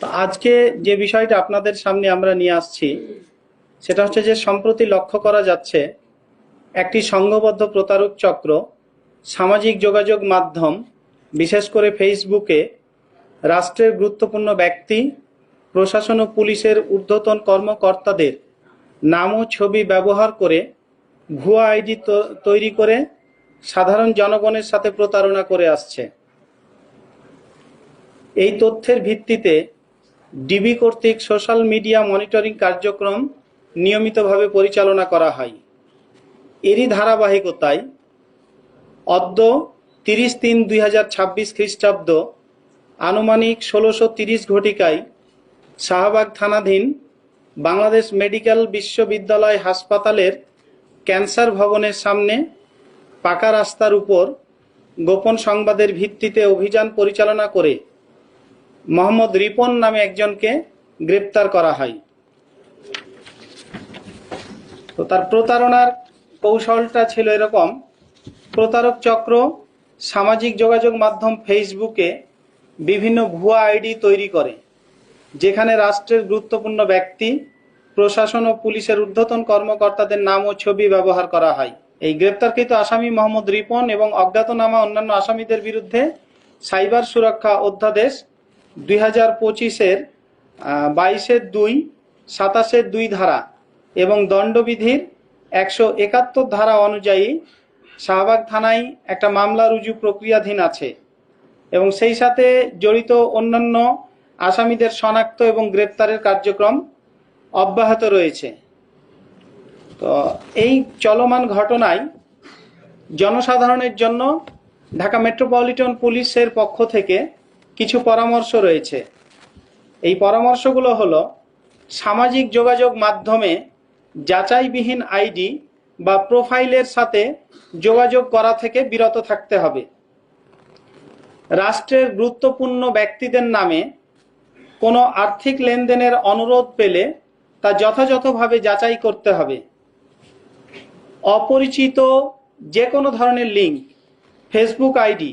তো আজকে যে বিষয়টা আপনাদের সামনে আমরা নিয়ে আসছি সেটা হচ্ছে যে সম্প্রতি লক্ষ্য করা যাচ্ছে একটি সংঘবদ্ধ প্রতারক চক্র সামাজিক যোগাযোগ মাধ্যম বিশেষ করে ফেসবুকে রাষ্ট্রের গুরুত্বপূর্ণ ব্যক্তি প্রশাসন ও পুলিশের ঊর্ধ্বতন কর্মকর্তাদের নাম ও ছবি ব্যবহার করে ভুয়া আইডি তৈরি করে সাধারণ জনগণের সাথে প্রতারণা করে আসছে। এই তথ্যের ভিত্তিতে ডিবি কর্তৃক সোশ্যাল মিডিয়া মনিটরিং কার্যক্রম নিয়মিতভাবে পরিচালনা করা হয়। এরই ধারাবাহিকতায় অদ্য 30-3-2026 খ্রিস্টাব্দ আনুমানিক 16:30 ঘটিকায় শাহবাগ থানাধীন বাংলাদেশ মেডিকেল বিশ্ববিদ্যালয় হাসপাতালের ক্যান্সার ভবনের সামনে পাকা রাস্তার উপর গোপন সংবাদের ভিত্তিতে অভিযান পরিচালনা করে মোহাম্মদ রিপন নামে একজনকে গ্রেপ্তার করা হয়। তো তার প্রতারণার কৌশলটা ছিল এরকম: প্রতারক চক্র সামাজিক যোগাযোগ মাধ্যম ফেসবুকে বিভিন্ন ভুয়া আইডি তৈরি করে, যেখানে রাষ্ট্রের গুরুত্বপূর্ণ ব্যক্তি প্রশাসন ও পুলিশের ঊর্ধ্বতন কর্মকর্তাদের নাম ও ছবি ব্যবহার করা হয়। এই গ্রেপ্তারকৃত আসামি মোহাম্মদ রিপন এবং অজ্ঞাতনামা অন্যান্য আসামিদের বিরুদ্ধে সাইবার সুরক্ষা অধ্যাদেশ 2025-এর 22-2, 27-2 ধারা এবং দণ্ডবিধির 171 ধারা অনুযায়ী শাহবাগ থানায় একটা মামলা রুজু প্রক্রিয়াধীন আছে এবং সেই সাথে জড়িত অন্যান্য আসামিদের শনাক্ত এবং গ্রেপ্তারের কার্যক্রম অব্যাহত রয়েছে। তো এই চলমান ঘটনায় জনসাধারণের জন্য ঢাকা মেট্রোপলিটন পুলিশের পক্ষ থেকে কিছু পরামর্শ রয়েছে। এই পরামর্শগুলো হলো: সামাজিক যোগাযোগ মাধ্যমে যাচাইবিহীন আইডি বা প্রোফাইলের সাথে যোগাযোগ করা থেকে বিরত থাকতে হবে। রাষ্ট্রের গুরুত্বপূর্ণ ব্যক্তিদের নামে কোনো আর্থিক লেনদেনের অনুরোধ পেলে তা যথাযথভাবে যাচাই করতে হবে। অপরিচিত যে কোনো ধরনের লিঙ্ক, ফেসবুক আইডি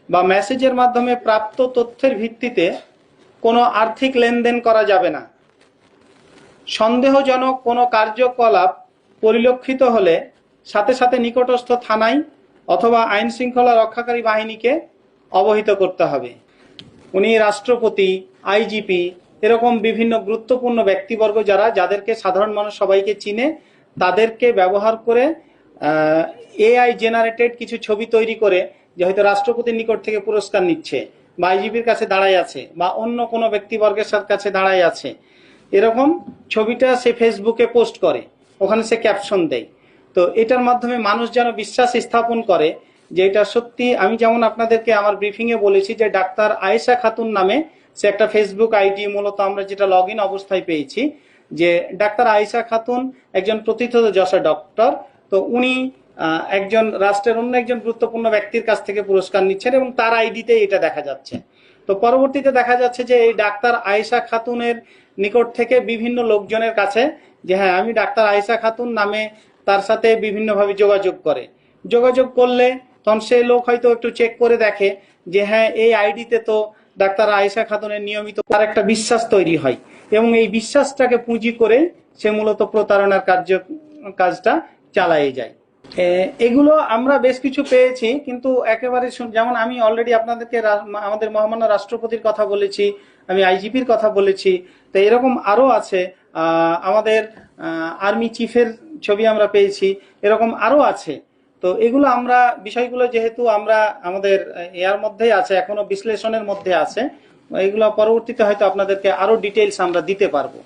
বা মেসেজের মাধ্যমে প্রাপ্ত তথ্যের ভিত্তিতে কোনো আর্থিক লেনদেন করা যাবে না। সন্দেহজনক কোনো কার্যকলাপ পরিলক্ষিত হলে সাথে সাথে নিকটস্থ থানায় অথবা আইন শৃঙ্খলা রক্ষাকারী বাহিনীকে অবহিত করতে হবে। উনি রাষ্ট্রপতি, আইজিপি, এরকম বিভিন্ন গুরুত্বপূর্ণ ব্যক্তিবর্গ যাদেরকে সাধারণ মানুষ সবাইকে চিনে, তাদেরকে ব্যবহার করে এআই জেনারেটেড কিছু ছবি তৈরি করে যে হয়তো রাষ্ট্রপতির নিকট থেকে পুরস্কার নিচ্ছে বা আইজিপির কাছে দাঁড়ায় আছে বা অন্য কোনো ব্যক্তিবর্গের কাছে দাঁড়ায় আছে, এরকম ছবিটা সে ফেসবুকে পোস্ট করে, ওখানে সে ক্যাপশন দেয়। তো এটার মাধ্যমে মানুষ যেন বিশ্বাস স্থাপন করে যে এটা সত্যি। আমি যেমন আপনাদেরকে আমার ব্রিফিংয়ে বলেছি যে ডাক্তার আয়েশা খাতুন নামে সে একটা ফেসবুক আইডি, মূলত আমরা যেটা লগ ইন অবস্থায় পেয়েছি যে ডাক্তার আয়েশা খাতুন একজন প্রথিতযশা ডক্টর। তো উনি একজন রাষ্ট্রের অন্য একজন গুরুত্বপূর্ণ ব্যক্তির কাছ থেকে পুরস্কার নিচ্ছেন এবং তার আইডিতে এটা দেখা যাচ্ছে। তো পরবর্তীতে দেখা যাচ্ছে যে এই ডাক্তার আয়েশা খাতুনের নিকট থেকে বিভিন্ন লোকজনের কাছে যে হ্যাঁ আমি ডাক্তার আয়েশা খাতুন নামে তার সাথে বিভিন্নভাবে যোগাযোগ করলে তখন সে লোক হয়তো একটু চেক করে দেখে যে হ্যাঁ এই আইডিতে তো ডাক্তার আয়েশা খাতুনের নিয়মিত, তার একটা বিশ্বাস তৈরি হয় এবং এই বিশ্বাসটাকে পুঁজি করে সে মূলত প্রতারণার কাজটা চালিয়ে যায়। এগুলো আমরা বেশ কিছু পেয়েছি, কিন্তু একেবারে যেমন আমি অলরেডি আপনাদেরকে আমাদের মহামান্য রাষ্ট্রপতির কথা বলেছি, আমি আইজিপির কথা বলেছি, তো এরকম আরো আছে। আমাদের আর্মি চিফের ছবি আমরা পেয়েছি, এরকম আরো আছে। তো এগুলো আমরা বিষয়গুলো যেহেতু আমরা আমাদের এর মধ্যেই আছে, এখনো বিশ্লেষণের মধ্যে আছে, এগুলো পরবর্তীতে হয়তো আপনাদেরকে আরো ডিটেইলস আমরা দিতে পারবো।